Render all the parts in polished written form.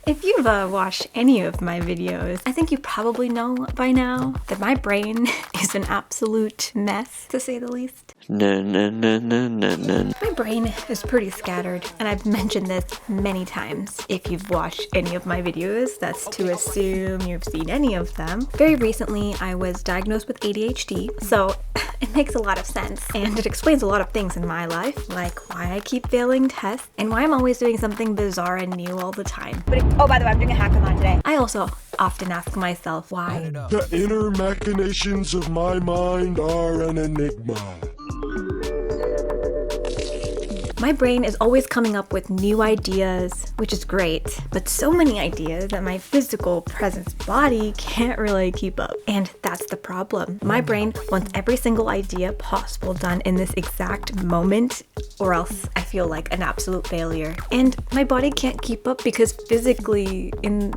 If you've watched any of my videos, I think you probably know by now that my brain is an absolute mess, to say the least. My brain is pretty scattered, and I've mentioned this many times. If you've watched any of my videos, that's to assume you've seen any of them. Very recently, I was diagnosed with ADHD, so it makes a lot of sense, and it explains a lot of things in my life, like why I keep failing tests, and why I'm always doing something bizarre and new all the time. Oh, by the way, I'm doing a hackathon today. I also often ask myself why. The inner machinations of my mind are an enigma. My brain is always coming up with new ideas, which is great, but so many ideas that my physical presence body can't really keep up. And that's the problem. My brain wants every single idea possible done in this exact moment, or else I feel like an absolute failure. And my body can't keep up because physically, in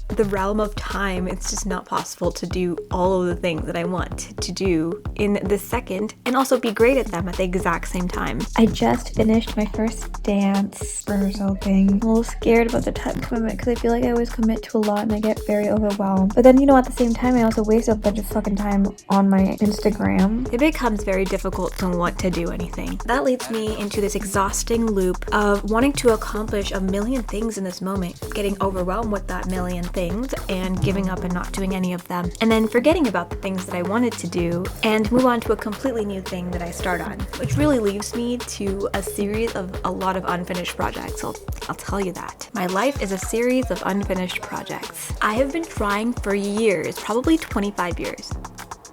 the realm of time, it's just not possible to do all of the things that I want to do in this second and also be great at them at the exact same time. I just finished my first dance rehearsal thing. I'm a little scared about the time commitment because I feel like I always commit to a lot and I get very overwhelmed. But then, you know, at the same time, I also waste a bunch of fucking time on my Instagram. It becomes very difficult to want to do anything. That leads me into this exhausting loop of wanting to accomplish a million things in this moment, getting overwhelmed with that million things and giving up and not doing any of them, and then forgetting about the things that I wanted to do and move on to a completely new thing that I start on, which really leaves me to a series of a lot of unfinished projects. I'll tell you that. My life is a series of unfinished projects. I have been trying for years, probably 25 years.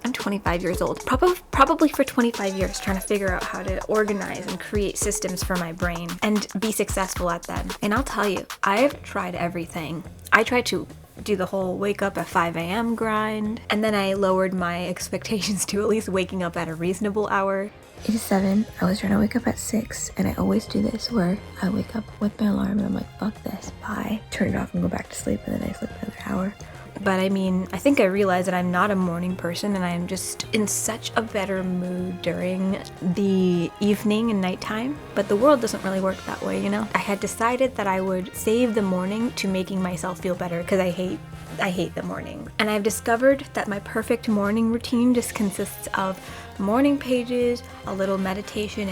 I'm 25 years old, probably for 25 years, trying to figure out how to organize and create systems for my brain and be successful at them. And I'll tell you, I've tried everything. I tried to do the whole wake up at 5 a.m. grind, and then I lowered my expectations to at least waking up at a reasonable hour. It is 7. I was trying to wake up at 6, and I always do this where I wake up with my alarm and I'm like, fuck this, bye. Turn it off and go back to sleep, and then I sleep another hour. But I mean, I think I realized that I'm not a morning person and I'm just in such a better mood during the evening and nighttime. But the world doesn't really work that way, you know? I had decided that I would save the morning to making myself feel better because I hate the morning. And I've discovered that my perfect morning routine just consists of morning pages, a little meditation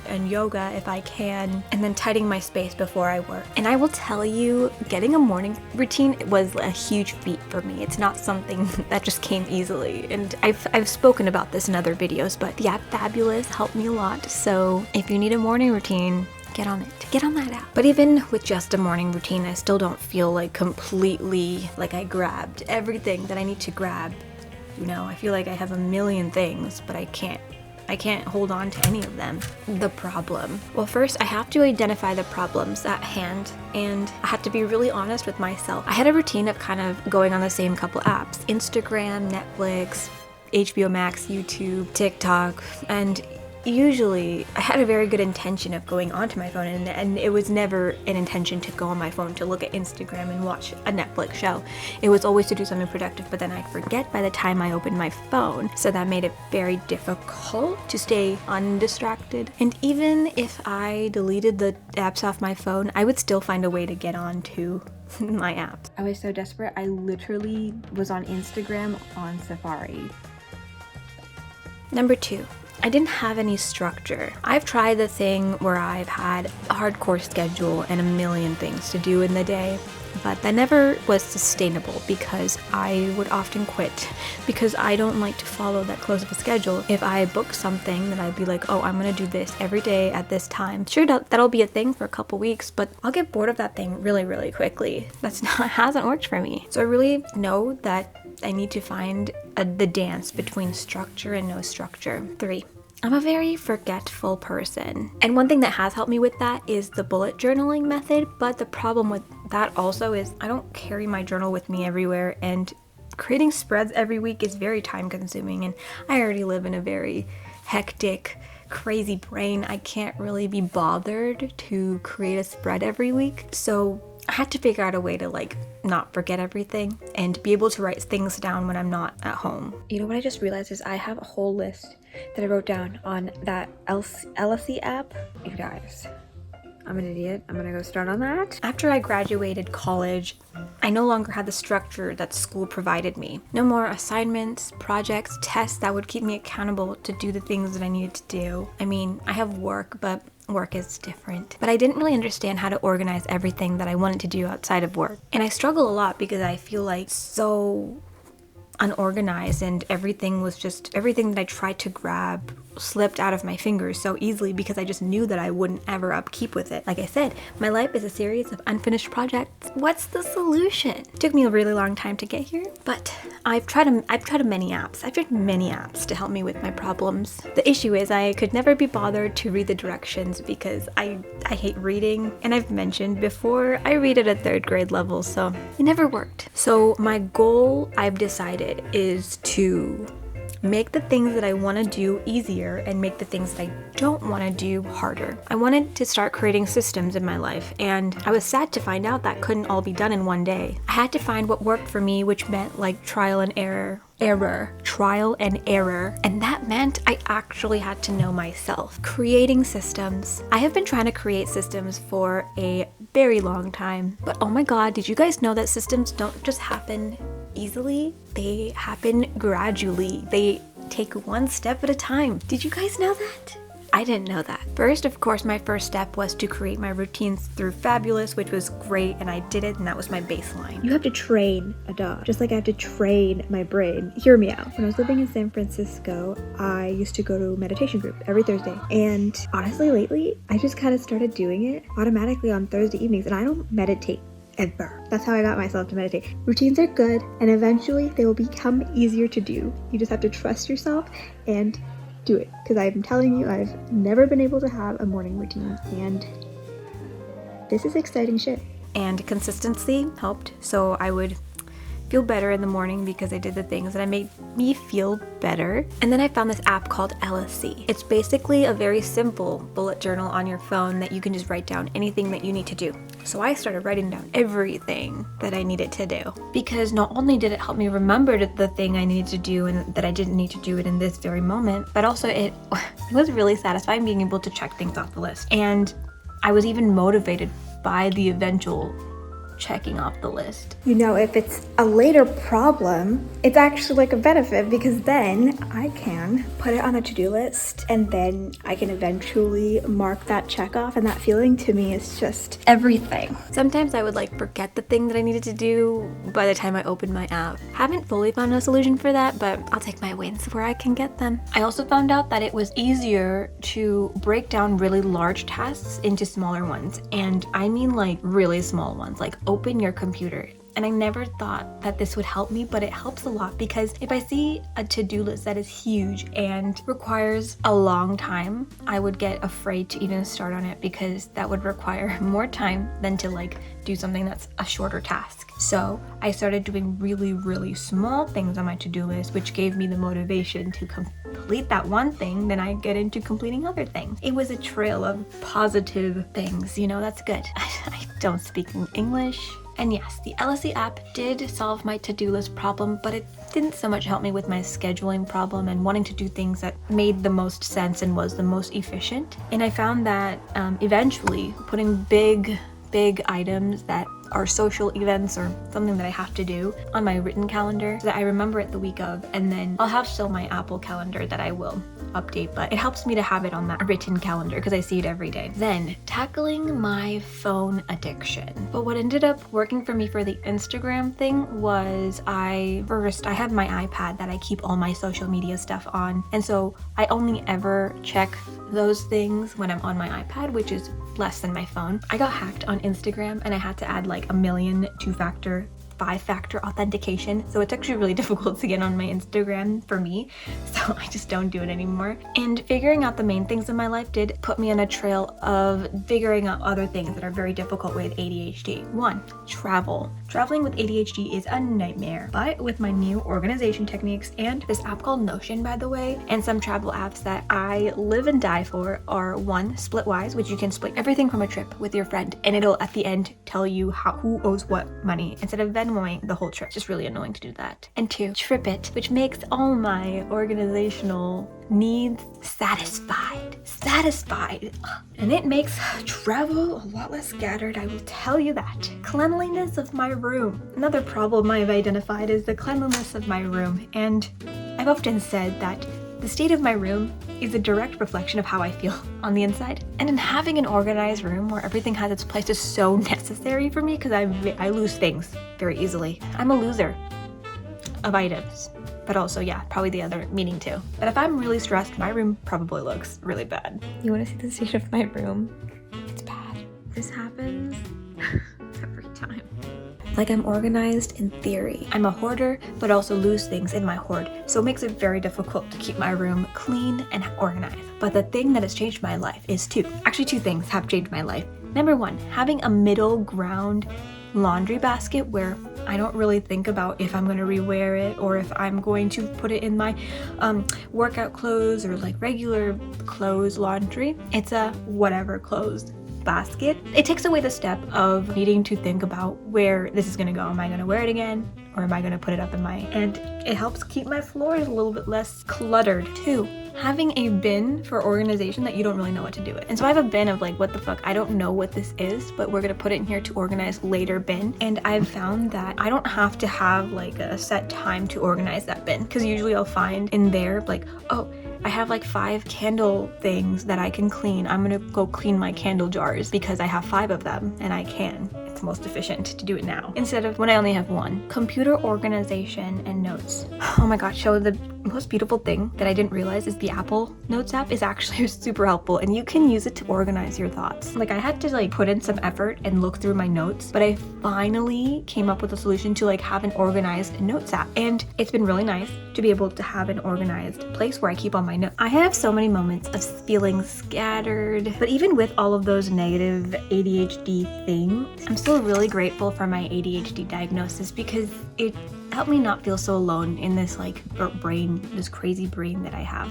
and yoga if I can, and then tidying my space before I work. And I will tell you, getting a morning routine was a huge feat for me. It's not something that just came easily. And I've spoken about this in other videos, but the app Fabulous helped me a lot. So if you need a morning routine, get on it. Get on that app. But even with just a morning routine, I still don't feel like completely like I grabbed everything that I need to grab. You know, I feel like I have a million things, but I can't hold on to any of them. The problem. Well, first I have to identify the problems at hand, and I have to be really honest with myself. I had a routine of kind of going on the same couple apps: Instagram, Netflix, HBO Max, YouTube, TikTok, and usually I had a very good intention of going onto my phone, and it was never an intention to go on my phone to look at Instagram and watch a Netflix show. It was always to do something productive, but then I'd forget by the time I opened my phone, so that made it very difficult to stay undistracted. And even if I deleted the apps off my phone, I would still find a way to get onto my apps. I was so desperate, I literally was on Instagram on Safari. Number 2. I didn't have any structure. I've tried the thing where I've had a hardcore schedule and a million things to do in the day, but that never was sustainable because I would often quit because I don't like to follow that close of a schedule. If I book something, then I'd be like, oh, I'm gonna do this every day at this time. Sure, that'll be a thing for a couple weeks, but I'll get bored of that thing really, really quickly. Hasn't worked for me. So I really know that I need to find the dance between structure and no structure. 3. I'm a very forgetful person. And one thing that has helped me with that is the bullet journaling method. But the problem with that also is I don't carry my journal with me everywhere, and creating spreads every week is very time consuming. And I already live in a very hectic, crazy brain. I can't really be bothered to create a spread every week. So I had to figure out a way to not forget everything and be able to write things down when I'm not at home. You know what I just realized is I have a whole list that I wrote down on that LC app. You guys, I'm an idiot. I'm gonna go start on that. After I graduated college, I no longer had the structure that school provided me. No more assignments, projects, tests that would keep me accountable to do the things that I needed to do. I mean, I have work, but work is different. But I didn't really understand how to organize everything that I wanted to do outside of work. And I struggle a lot because I feel like so unorganized, and everything that I tried to grab slipped out of my fingers so easily because I just knew that I wouldn't ever upkeep with it. Like I said, my life is a series of unfinished projects. What's the solution? It took me a really long time to get here, but I've tried many apps to help me with my problems. The issue is I could never be bothered to read the directions because I hate reading, and I've mentioned before I read at a 3rd grade level, so it never worked. So my goal, I've decided, is to make the things that I want to do easier and make the things that I don't want to do harder. I wanted to start creating systems in my life, and I was sad to find out that couldn't all be done in one day. I had to find what worked for me, which meant like trial and error, and that meant I actually had to know myself. Creating systems. I have been trying to create systems for a very long time, but oh my god, did you guys know that systems don't just happen easily? They happen gradually. They take one step at a time. Did you guys know that? I didn't know that. First, of course, my first step was to create my routines through Fabulous, which was great, and I did it, and that was my baseline. You have to train a dog, just like I have to train my brain. Hear me out. When I was living in San Francisco, I used to go to a meditation group every Thursday. And honestly, lately, I just kind of started doing it automatically on Thursday evenings, and I don't meditate ever. That's how I got myself to meditate. Routines are good, and eventually they will become easier to do. You just have to trust yourself and do it. Because I'm telling you, I've never been able to have a morning routine, and this is exciting shit. And consistency helped, so I would feel better in the morning because I did the things that made me feel better. And then I found this app called LSC. It's basically a very simple bullet journal on your phone that you can just write down anything that you need to do. So I started writing down everything that I needed to do, because not only did it help me remember the thing I needed to do and that I didn't need to do it in this very moment, but also it was really satisfying being able to check things off the list. And I was even motivated by the eventual checking off the list. You know, if it's a later problem, it's actually like a benefit, because then I can put it on a to-do list and then I can eventually mark that check off, and that feeling to me is just everything. Sometimes I would like forget the thing that I needed to do by the time I opened my app. Haven't fully found a solution for that, but I'll take my wins where I can get them. I also found out that it was easier to break down really large tasks into smaller ones, and I mean like really small ones, like open your computer. And I never thought that this would help me, but it helps a lot, because if I see a to-do list that is huge and requires a long time, I would get afraid to even start on it, because that would require more time than to like do something that's a shorter task. So I started doing really, really small things on my to-do list, which gave me the motivation to complete that one thing. Then I get into completing other things. It was a trail of positive things, you know, that's good. I don't speak English. And yes, the LSE app did solve my to-do list problem, but it didn't so much help me with my scheduling problem and wanting to do things that made the most sense and was the most efficient. And I found that eventually putting big items that are social events or something that I have to do on my written calendar so that I remember it the week of, and then I'll have still my Apple calendar that I will update, but it helps me to have it on that written calendar because I see it every day. Then tackling my phone addiction. But what ended up working for me for the Instagram thing was I have my iPad that I keep all my social media stuff on, and so I only ever check those things when I'm on my iPad, which is less than my phone. I got hacked on Instagram and I had to add like 1 million 2-factor 5-factor authentication, so it's actually really difficult to get on my Instagram for me, so I just don't do it anymore. And figuring out the main things in my life did put me on a trail of figuring out other things that are very difficult with ADHD. 1, travel. Traveling with ADHD is a nightmare, but with my new organization techniques and this app called Notion, by the way, and some travel apps that I live and die for are 1, Splitwise, which you can split everything from a trip with your friend, and it'll at the end tell you who owes what money. Instead of Venmo, annoying the whole trip. Just really annoying to do that. And 2, trip it, which makes all my organizational needs satisfied. And it makes travel a lot less scattered, I will tell you that. Cleanliness of my room. Another problem I've identified is the cleanliness of my room. And I've often said that the state of my room is a direct reflection of how I feel on the inside. And in having an organized room where everything has its place is so necessary for me because I lose things very easily. I'm a loser of items. But also, yeah, probably the other meaning too. But if I'm really stressed, my room probably looks really bad. You want to see the state of my room? It's bad. This happens every time. Like, I'm organized in theory. I'm a hoarder, but also lose things in my hoard. So it makes it very difficult to keep my room clean and organized. But the thing that has changed my life is 2. Actually, 2 things have changed my life. Number 1, having a middle ground laundry basket where I don't really think about if I'm going to rewear it or if I'm going to put it in my workout clothes or like regular clothes laundry. It's a whatever clothes basket. It takes away the step of needing to think about where this is going to go. Am I going to wear it again? Or am I going to put it up in my... And it helps keep my floors a little bit less cluttered too. Having a bin for organization that you don't really know what to do with. And so I have a bin of like, what the fuck, I don't know what this is, but we're gonna put it in here to organize later bin. And I've found that I don't have to have like a set time to organize that bin. Because usually I'll find in there like, oh, I have like 5 candle things that I can clean. I'm gonna go clean my candle jars because I have 5 of them and I can. It's most efficient to do it now instead of when I only have 1. Computer organization and notes. Oh my gosh, so the most beautiful thing that I didn't realize is the Apple Notes app is actually super helpful and you can use it to organize your thoughts. Like I had to like put in some effort and look through my notes, but I finally came up with a solution to like have an organized notes app. And it's been really nice to be able to have an organized place where I keep all my notes. I have so many moments of feeling scattered, but even with all of those negative ADHD things, I'm still really grateful for my ADHD diagnosis because it helped me not feel so alone in this like brain, this crazy brain that I have.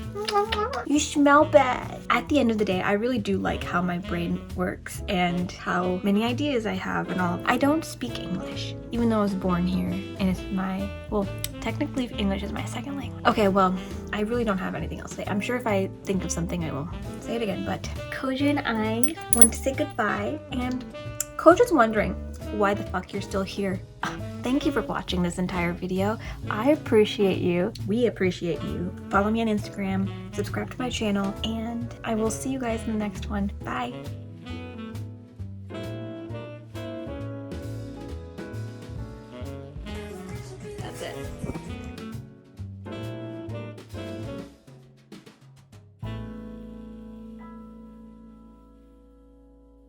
You smell bad. At the end of the day, I really do like how my brain works and how many ideas I have and all. I don't speak English, even though I was born here and it's my, well, technically English is my second language. Okay, well, I really don't have anything else to say. I'm sure if I think of something, I will say it again, but Koja and I want to say goodbye, and Koja's wondering why the fuck you're still here. Thank you for watching this entire video. I appreciate you. We appreciate you. Follow me on Instagram, subscribe to my channel, and I will see you guys in the next one. Bye. That's it.